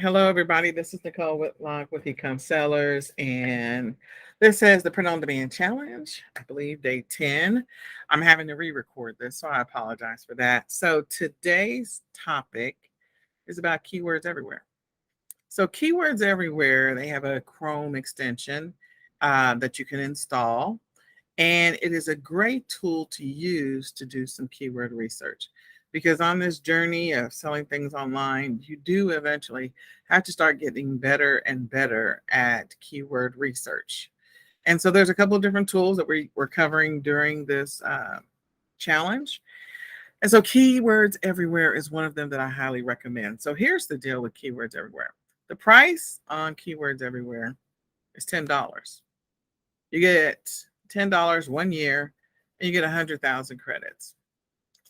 Hello, everybody. This is Nicole Whitlock with eCom Sellers, and this is the Print on Demand Challenge. I believe day 10. I'm having to re-record this, so I apologize for that. So today's topic is about keywords everywhere. So keywords everywhere, they have a Chrome extension that you can install, and it is a great tool to use to do some keyword research. Because on this journey of selling things online, you do eventually have to start getting better and better at keyword research. And so there's a couple of different tools that we're covering during this challenge. And so Keywords Everywhere is one of them that I highly recommend. So here's the deal with Keywords Everywhere. The price on Keywords Everywhere is $10. You get $10 1 year, and you get 100,000 credits.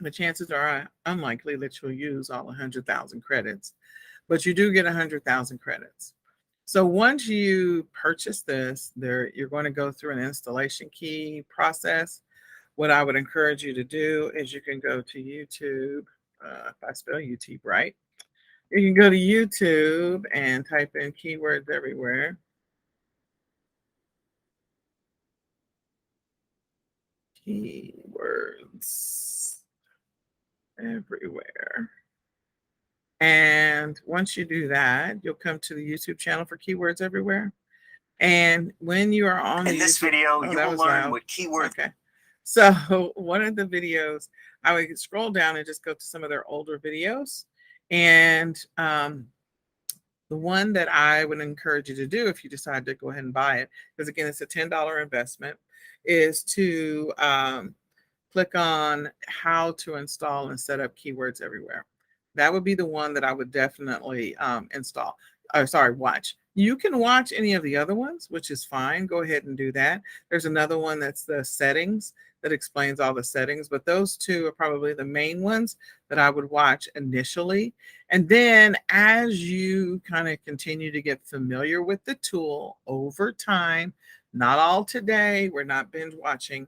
The chances are unlikely that you'll use all 100,000 credits, but you do get 100,000 credits. So once you purchase this, you're going to go through an installation key process. What I would encourage you to do is you can go to YouTube, if I spell YouTube right. You can go to YouTube and type in Keywords Everywhere. Keywords Everywhere. And once you do that, you'll come to the YouTube channel for Keywords Everywhere. And when you are on in this video, you will learn what keywords. Okay. So one of the videos, I would scroll down and just go to some of their older videos. And the one that I would encourage you to do if you decide to go ahead and buy it, because again, it's a $10 investment, is to click on how to install and set up Keywords Everywhere. That would be the one that I would definitely install. Watch. You can watch any of the other ones, which is fine. Go ahead and do that. There's another one that's the settings that explains all the settings, but those two are probably the main ones that I would watch initially. And then as you kind of continue to get familiar with the tool over time, not all today, we're not binge watching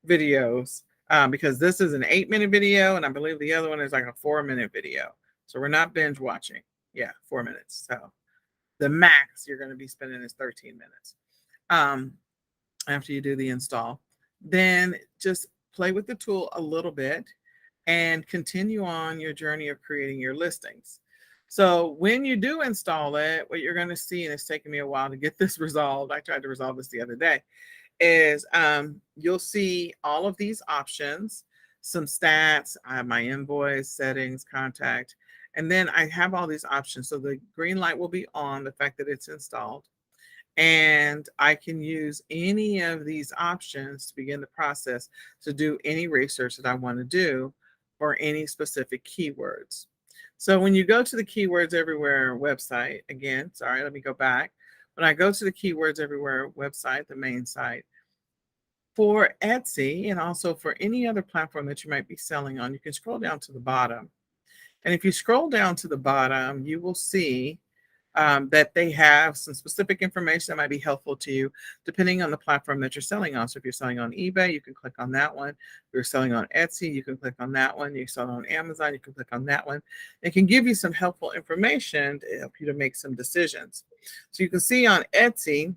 videos, because this is an 8-minute video, and I believe the other one is like a 4-minute video. So we're not binge watching. Yeah, 4 minutes. So the max you're going to be spending is 13 minutes after you do the install. Then just play with the tool a little bit and continue on your journey of creating your listings. So when you do install it, what you're going to see, and it's taken me a while to get this resolved, I tried to resolve this the other day, is you'll see all of these options, some stats, I have my invoice, settings, contact, and then I have all these options. So the green light will be on, the fact that it's installed, and I can use any of these options to begin the process to do any research that I want to do for any specific keywords. So when you go to the Keywords Everywhere website, again, sorry, let me go back. When I go to the Keywords Everywhere website, the main site, for Etsy and also for any other platform that you might be selling on, you can scroll down to the bottom. And if you scroll down to the bottom, you will see that they have some specific information that might be helpful to you depending on the platform that you're selling on. So if you're selling on eBay, you can click on that one. If you're selling on Etsy, you can click on that one. You're selling on Amazon, you can click on that one. It can give you some helpful information to help you to make some decisions. So you can see on Etsy,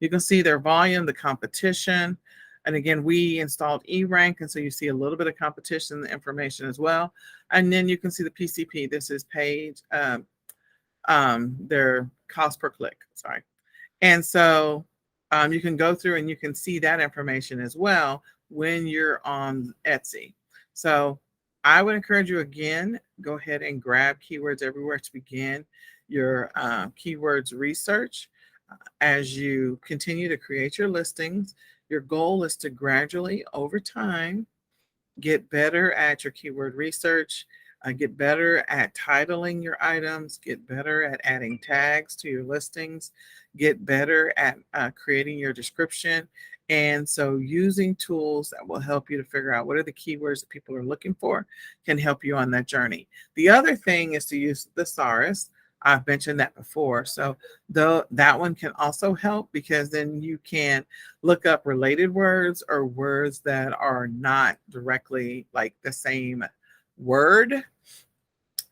you can see their volume, the competition. And again, we installed eRank, and so you see a little bit of competition information as well. And then you can see the PCP. This is page, their cost per click, sorry. And so you can go through and you can see that information as well when you're on Etsy. So I would encourage you, again, go ahead and grab Keywords Everywhere to begin your keywords research. As you continue to create your listings, your goal is to gradually, over time, get better at your keyword research, get better at titling your items, get better at adding tags to your listings, get better at creating your description. And so using tools that will help you to figure out what are the keywords that people are looking for can help you on that journey. The other thing is to use the thesaurus. I've mentioned that before. So that one can also help, because then you can look up related words or words that are not directly like the same word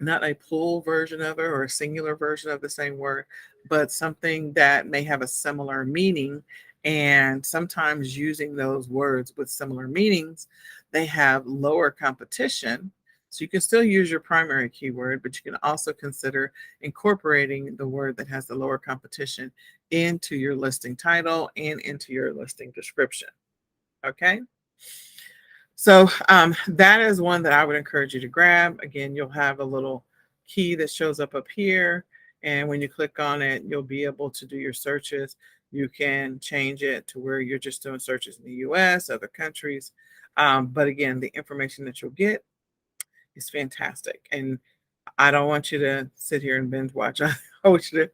not a plural version of it or a singular version of the same word, but something that may have a similar meaning. And sometimes using those words with similar meanings, they have lower competition. So you can still use your primary keyword, but you can also consider incorporating the word that has the lower competition into your listing title and into your listing description. Okay. So that is one that I would encourage you to grab. Again, you'll have a little key that shows up here. And when you click on it, you'll be able to do your searches. You can change it to where you're just doing searches in the US, other countries. But again, the information that you'll get is fantastic. And I don't want you to sit here and binge watch. I want you to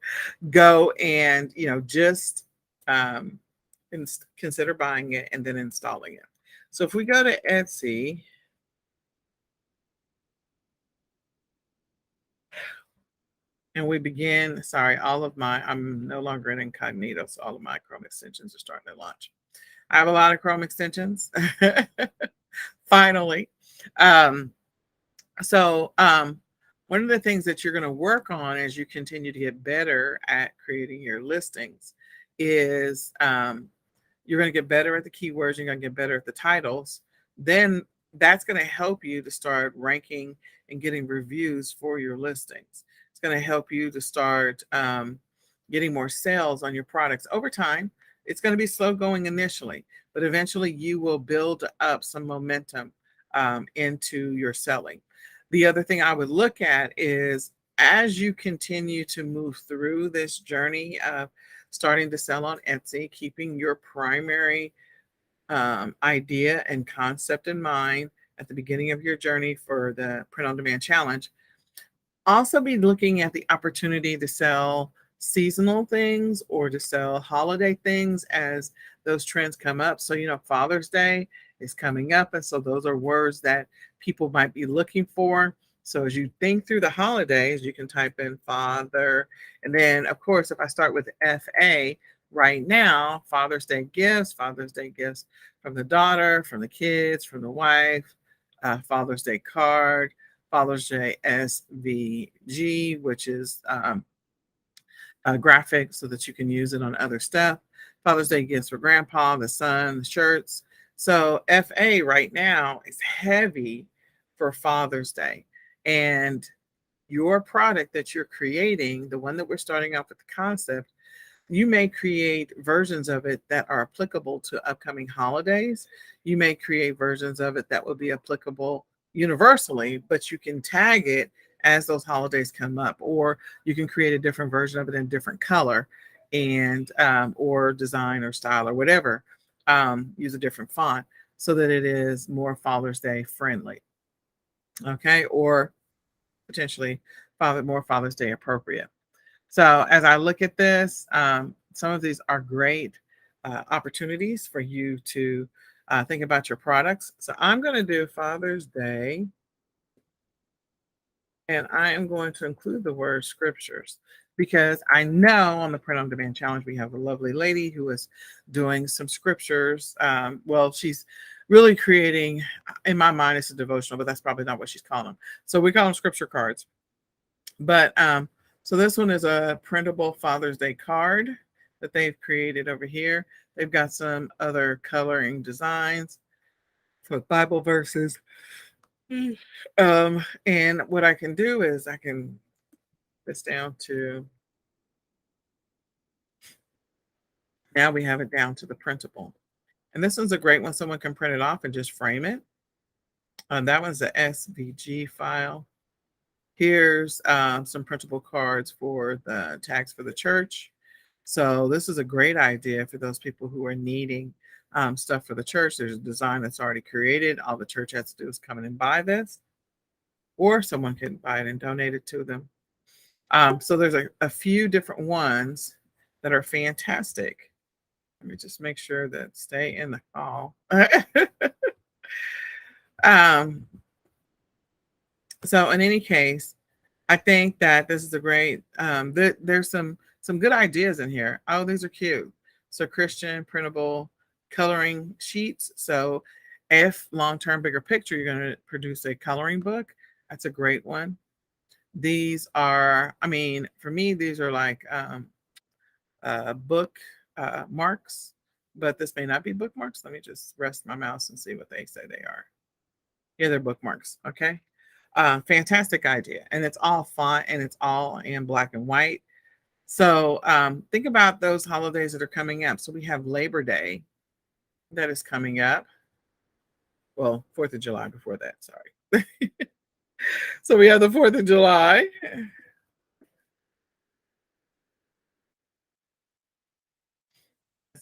go and, just um, consider buying it and then installing it. So if we go to Etsy, and we begin, sorry, I'm no longer in incognito, so all of my Chrome extensions are starting to launch. I have a lot of Chrome extensions, finally. So one of the things that you're going to work on as you continue to get better at creating your listings is you're going to get better at the keywords, you're going to get better at the titles. Then that's going to help you to start ranking and getting reviews for your listings. It's going to help you to start getting more sales on your products over time. It's going to be slow going initially, but eventually you will build up some momentum into your selling. The other thing I would look at is as you continue to move through this journey of starting to sell on Etsy, keeping your primary idea and concept in mind at the beginning of your journey for the print on demand challenge, also be looking at the opportunity to sell seasonal things or to sell holiday things as those trends come up. So, Father's Day is coming up. And so those are words that people might be looking for. So as you think through the holidays, you can type in father. And then, of course, if I start with FA right now, Father's Day gifts from the daughter, from the kids, from the wife, Father's Day card, Father's Day SVG, which is a graphic so that you can use it on other stuff. Father's Day gifts for grandpa, the son, the shirts. So FA right now is heavy for Father's Day. And your product that you're creating, the one that we're starting off with the concept, you may create versions of it that are applicable to upcoming holidays. You may create versions of it that will be applicable universally, but you can tag it as those holidays come up, or you can create a different version of it in different color and or design or style or whatever. Use a different font so that it is more Father's Day friendly. Okay, or potentially more Father's Day appropriate. So as I look at this, some of these are great opportunities for you to think about your products. So I'm going to do Father's Day, and I am going to include the word scriptures because I know on the Print on Demand Challenge, we have a lovely lady who is doing some scriptures. Well, she's really creating, in my mind, it's a devotional, but that's probably not what she's calling them. So we call them scripture cards. But so this one is a printable Father's Day card that they've created over here. They've got some other coloring designs for Bible verses. And what I can do is I can this down to, now we have it down to the printable. And this one's a great one. Someone can print it off and just frame it. That one's the SVG file. Here's some printable cards for the tags for the church. So this is a great idea for those people who are needing stuff for the church. There's a design that's already created. All the church has to do is come in and buy this, or someone can buy it and donate it to them. So there's a few different ones that are fantastic. Let me just make sure that stay in the call. So in any case, I think that this is a great, there's some good ideas in here. Oh, these are cute. So Christian printable coloring sheets. So if long-term bigger picture, you're going to produce a coloring book, that's a great one. These are, I mean, for me, these are like book marks, but this may not be bookmarks. Let me just rest my mouse and see what they say they are. Yeah, they're bookmarks. Okay. Fantastic idea. And it's all font and it's all in black and white. So think about those holidays that are coming up. So we have Labor Day that is coming up. Well, 4th of July before that. Sorry. So we have the 4th of July.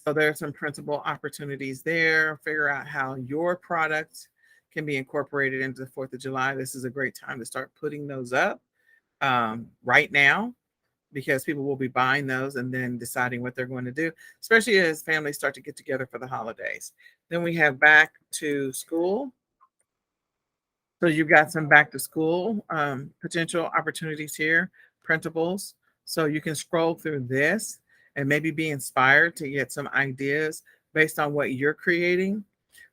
So there's some principal opportunities there. Figure out how your product can be incorporated into the 4th of July. This is a great time to start putting those up right now because people will be buying those and then deciding what they're going to do, especially as families start to get together for the holidays. Then we have back to school. So you've got some back to school potential opportunities here, printables. So you can scroll through this and maybe be inspired to get some ideas based on what you're creating.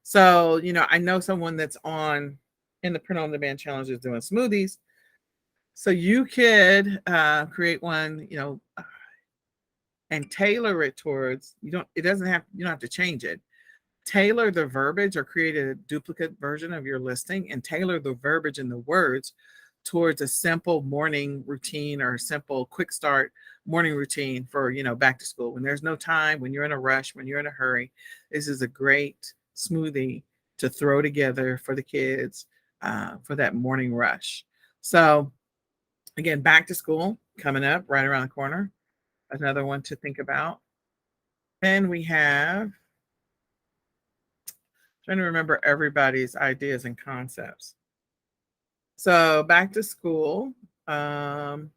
So, I know someone that's on in the print on demand challenge is doing smoothies. So you could create one, and tailor it towards, it doesn't have, you don't have to change it. Tailor the verbiage or create a duplicate version of your listing and tailor the verbiage and the words towards a simple morning routine or a simple quick start morning routine for, back to school. When there's no time, when you're in a rush, when you're in a hurry, this is a great smoothie to throw together for the kids for that morning rush. So again, back to school coming up right around the corner. Another one to think about. Then we have, trying to remember everybody's ideas and concepts. So back to school. After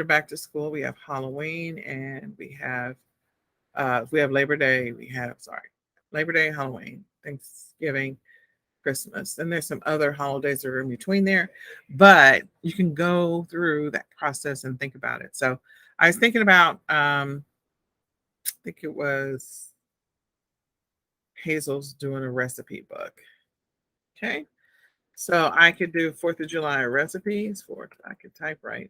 back to school, we have Halloween and we have Labor Day. Labor Day, Halloween, Thanksgiving, Christmas. And there's some other holidays that are in between there, but you can go through that process and think about it. So I was thinking about, I think it was Hazel's doing a recipe book. Okay. So I could do 4th of July recipes for, I could type right.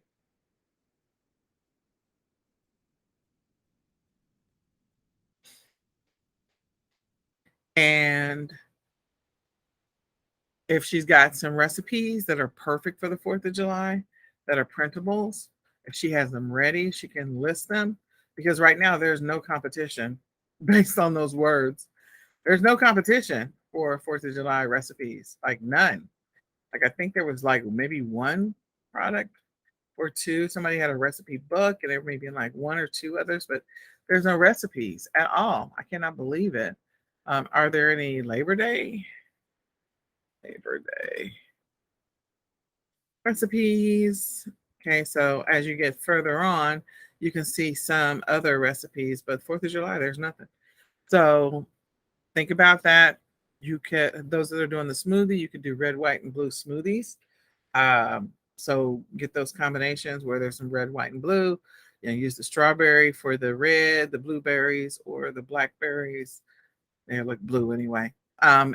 And if she's got some recipes that are perfect for the 4th of July, that are printables, if she has them ready, she can list them because right now there's no competition based on those words. There's no competition for 4th of July recipes, like none. Like I think there was like maybe one product or two. Somebody had a recipe book and there may be like one or two others, but there's no recipes at all. I cannot believe it. Are there any Labor Day recipes? Okay, so as you get further on, you can see some other recipes, but 4th of July, there's nothing. So think about that. You can, those that are doing the smoothie, you could do red, white, and blue smoothies. So get those combinations where there's some red, white, and blue. Use the strawberry for the red, the blueberries, or the blackberries. They look blue anyway. And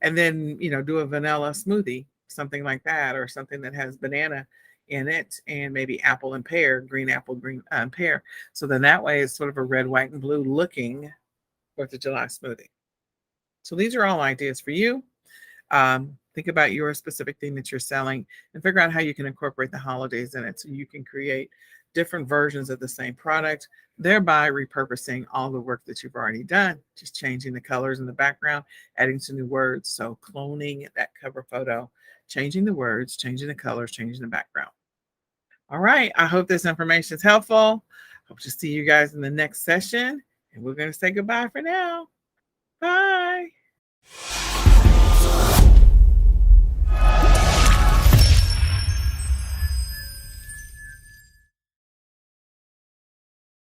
then do a vanilla smoothie, something like that, or something that has banana in it, and maybe apple and pear, green apple, green pear. So then that way it's sort of a red, white, and blue looking 4th of July smoothie. So these are all ideas for you. Think about your specific thing that you're selling and figure out how you can incorporate the holidays in it so you can create different versions of the same product, thereby repurposing all the work that you've already done, just changing the colors in the background, adding some new words. So cloning that cover photo, changing the words, changing the colors, changing the background. All right. I hope this information is helpful. Hope to see you guys in the next session. And we're going to say goodbye for now. Bye.